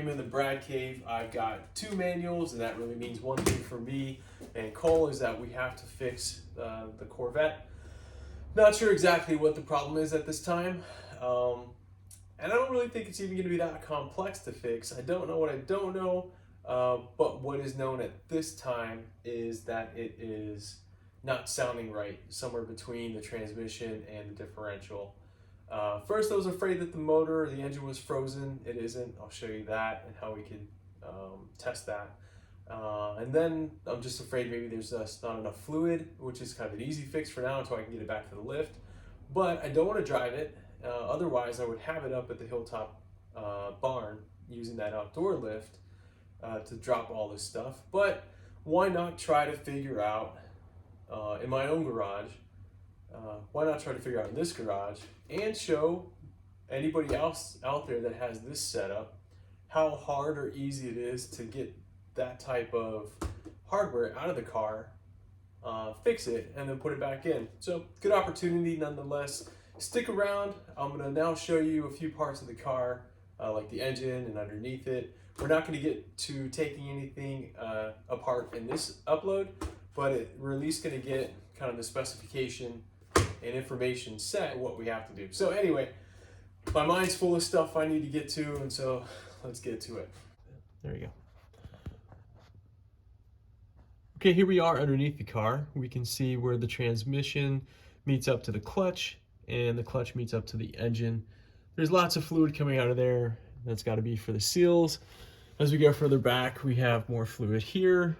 am in the Brad Cave. I've got 2 manuals, and that really means one thing for me and Cole is that we have to fix the Corvette. Not sure exactly what the problem is at this time. And I don't really think it's even going to be that complex to fix. I don't know what I don't know, but what is known at this time is that it is not sounding right, somewhere between the transmission and the differential. First, I was afraid that the engine was frozen. It isn't. I'll show you that and how we can test that. And then I'm just afraid maybe there's not enough fluid, which is kind of an easy fix for now until I can get it back to the lift. But I don't want to drive it. Otherwise, I would have it up at the Hilltop barn using that outdoor lift to drop all this stuff. But why not try to figure out in my own garage? Why not try to figure out in this garage and show anybody else out there that has this setup how hard or easy it is to get that type of hardware out of the car, fix it, and then put it back in. So good opportunity nonetheless. Stick around. I'm going to now show you a few parts of the car, like the engine and underneath it. We're not going to get to taking anything apart in this upload, but we're at least going to get kind of the specification and information set what we have to do. So anyway, my mind's full of stuff I need to get to, and so let's get to it. There you go. Okay, here we are underneath the car. We can see where the transmission meets up to the clutch and the clutch meets up to the engine. There's lots of fluid coming out of there. That's got to be for the seals. As we go further back, we have more fluid here.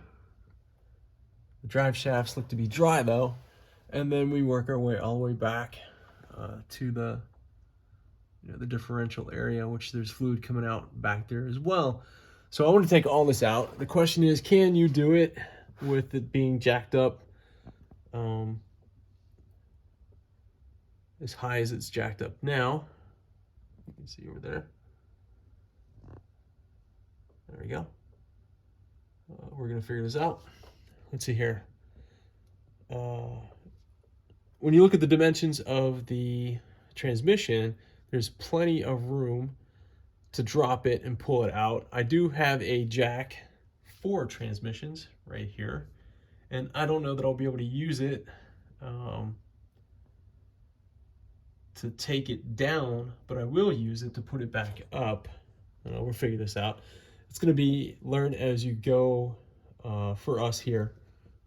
The drive shafts look to be dry though. And then we work our way all the way back to the differential area, which there's fluid coming out back there as well. So I want to take all this out. The question is, can you do it with it being jacked up as high as it's jacked up now? You can see over there. There we go. We're going to figure this out. Let's see here. When you look at the dimensions of the transmission, there's plenty of room to drop it and pull it out. I do have a jack for transmissions right here, and I don't know that I'll be able to use it to take it down, but I will use it to put it back up. We'll figure this out. It's going to be learn as you go for us here,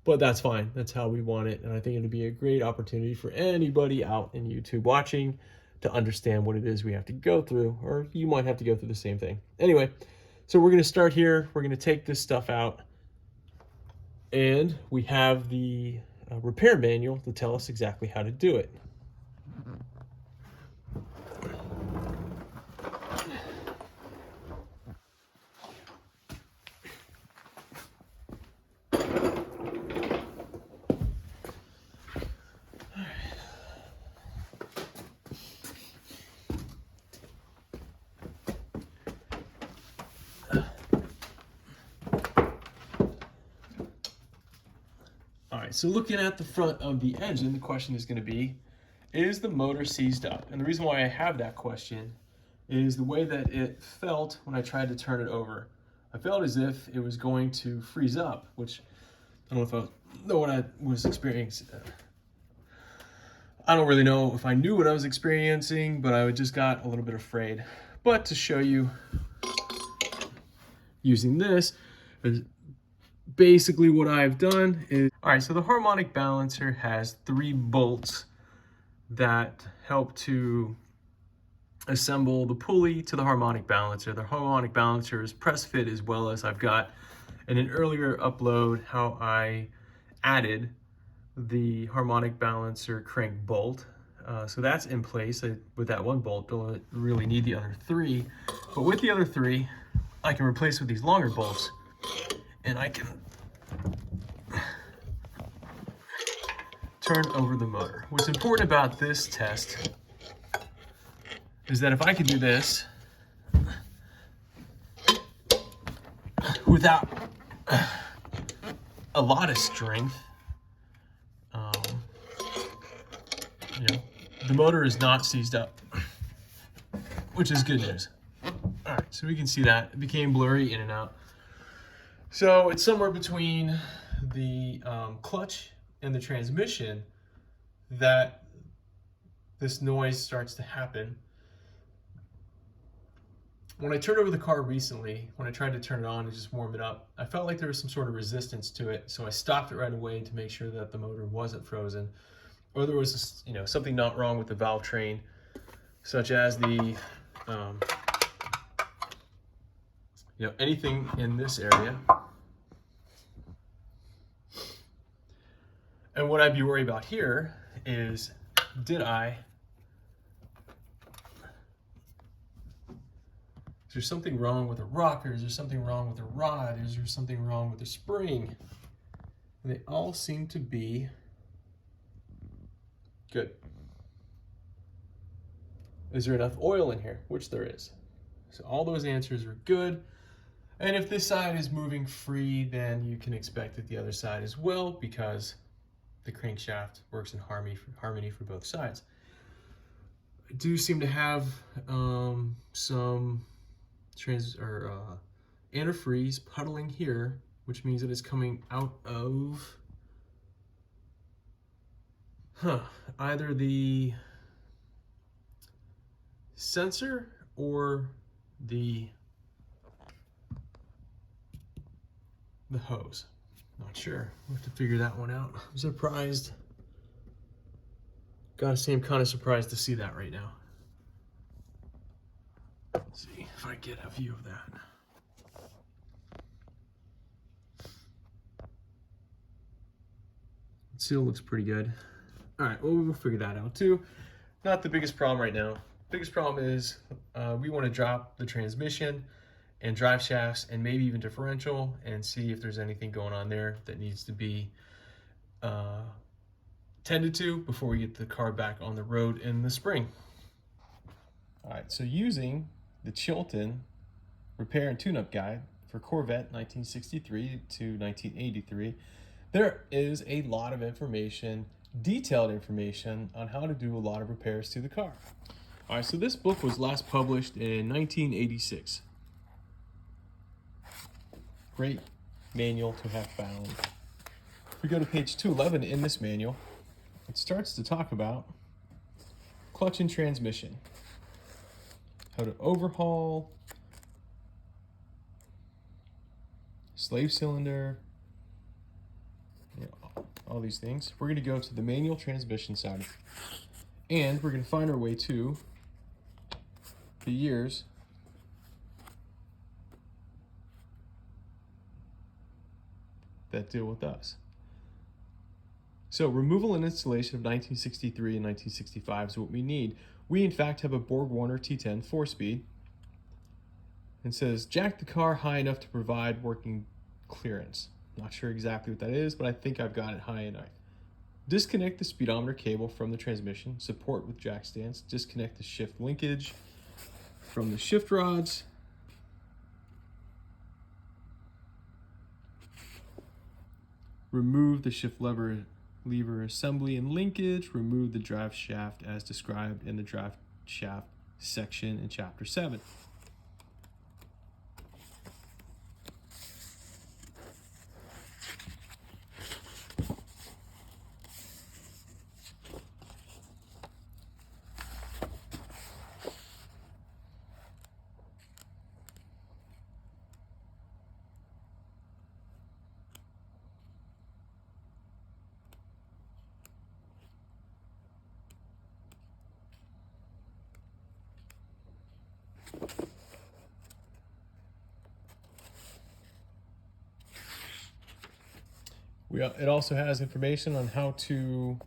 but that's fine. That's how we want it, and I think it'll be a great opportunity for anybody out in YouTube watching to understand what it is we have to go through, or you might have to go through the same thing. Anyway, so we're going to start here. We're going to take this stuff out, and we have the repair manual to tell us exactly how to do it. So looking at the front of the engine, the question is going to be, is the motor seized up? And the reason why I have that question is the way that it felt when I tried to turn it over. I felt as if it was going to freeze up, which I don't know what I was experiencing. I don't really know if I knew what I was experiencing, but I just got a little bit afraid. But to show you using this, basically what I've done is, all right, so the harmonic balancer has 3 bolts that help to assemble the pulley to the harmonic balancer. The harmonic balancer is press fit, as well as I've got in an earlier upload how I added the harmonic balancer crank bolt. So that's in place. With that 1 bolt, don't really need the other 3. But with the other 3, I can replace with these longer bolts, and I can turn over the motor. What's important about this test is that if I could do this without a lot of strength, the motor is not seized up, which is good news. All right, so we can see that it became blurry in and out. So it's somewhere between the clutch and the transmission that this noise starts to happen. When I turned over the car recently, when I tried to turn it on and just warm it up, I felt like there was some sort of resistance to it, so I stopped it right away to make sure that the motor wasn't frozen, or there was, you know, something not wrong with the valve train, such as the, you know, anything in this area. And what I'd be worried about here is, is there something wrong with a rocker? Is there something wrong with a rod? Is there something wrong with the spring? And they all seem to be good. Is there enough oil in here? Which there is. So all those answers are good. And if this side is moving free, then you can expect that the other side as well, because the crankshaft works in harmony for both sides. I do seem to have some antifreeze puddling here, which means that it's coming out of either the sensor or the hose. Not sure. We'll have to figure that one out. I'm surprised. Gotta say, I'm kind of surprised to see that right now. Let's see if I get a view of that. The seal looks pretty good. All right, well, we'll figure that out too. Not the biggest problem right now. Biggest problem is we want to drop the transmission and drive shafts and maybe even differential and see if there's anything going on there that needs to be tended to before we get the car back on the road in the spring. All right, so using the Chilton Repair and Tune-Up Guide for Corvette 1963 to 1983, there is a lot of information, detailed information on how to do a lot of repairs to the car. All right, so this book was last published in 1986. Great manual to have found. If we go to page 211 in this manual, it starts to talk about clutch and transmission, how to overhaul, slave cylinder, you know, all these things. We're going to go to the manual transmission side, and we're going to find our way to the years that deal with us. So removal and installation of 1963 and 1965 is what we need. We in fact have a Borg-Warner T-10 4-speed, and says jack the car high enough to provide working clearance. Not sure exactly what that is, but I think I've got it high enough. Disconnect the speedometer cable from the transmission, support with jack stands, disconnect the shift linkage from the shift rods, remove the shift lever assembly and linkage, remove the drive shaft as described in the drive shaft section in chapter 7. It also has information on how to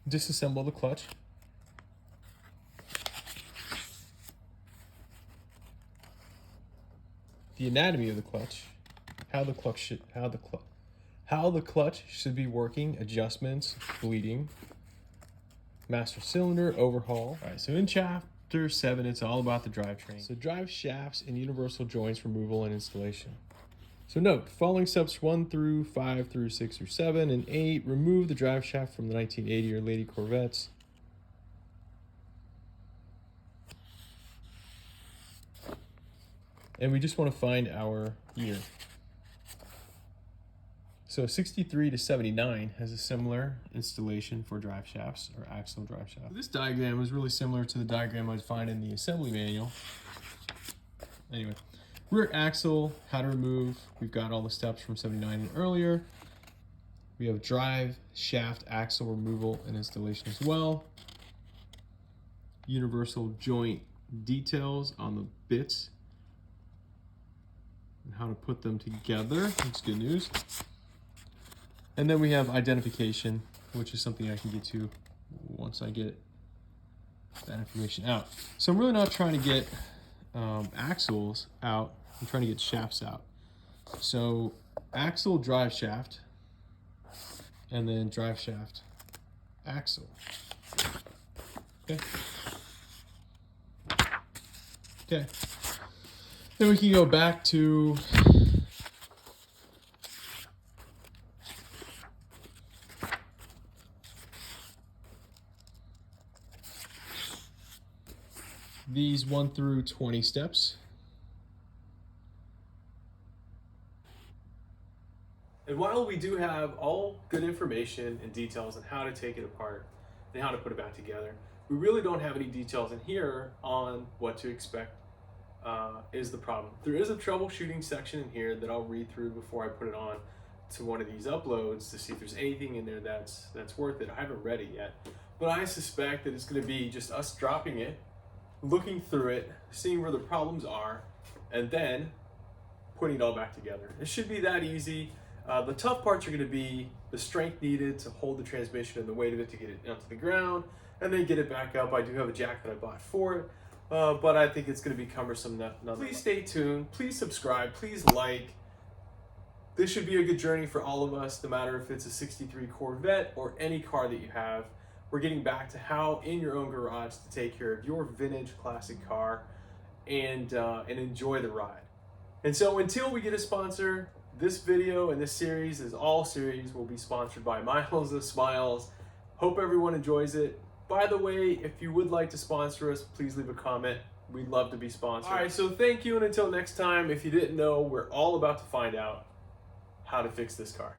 disassemble the clutch, the anatomy of the clutch, how the clutch should be working, adjustments, bleeding, master cylinder, overhaul. All right, so in chapter 7, it's all about the drivetrain. So drive shafts and universal joints removal and installation. So note, following steps 1 through 5 through 6 through 7 and 8, remove the drive shaft from the 1980 or later Corvettes. and we just want to find our year. So 63 to 79 has a similar installation for drive shafts or axle drive shaft. This diagram is really similar to the diagram I'd find in the assembly manual. Anyway, rear axle, how to remove. We've got all the steps from 79 and earlier. We have drive shaft axle removal and installation as well. Universal joint details on the bits and how to put them together. That's good news. And then we have identification, which is something I can get to once I get that information out. So I'm really not trying to get axles out. I'm trying to get shafts out. So axle drive shaft, and then drive shaft axle. Okay. Okay. Then we can go back to these 1 through 20 steps. And while we do have all good information and details on how to take it apart and how to put it back together, we really don't have any details in here on what to expect is the problem. There is a troubleshooting section in here that I'll read through before I put it on to one of these uploads to see if there's anything in there that's worth it. I haven't read it yet, but I suspect that it's going to be just us dropping it, looking through it, seeing where the problems are, and then putting it all back together. It should be that easy. The tough parts are going to be the strength needed to hold the transmission and the weight of it to get it onto the ground and then get it back up. I do have a jack that I bought for it, but I think it's going to be cumbersome. Please stay tuned. Please subscribe. Please like. This should be a good journey for all of us, no matter if it's a 63 Corvette or any car that you have. We're getting back to how in your own garage to take care of your vintage classic car and enjoy the ride. And so until we get a sponsor, this video and this series, as all series, will be sponsored by Miles of Smiles. Hope everyone enjoys it. By the way, if you would like to sponsor us, please leave a comment. We'd love to be sponsored. All right, so thank you, and until next time, if you didn't know, we're all about to find out how to fix this car.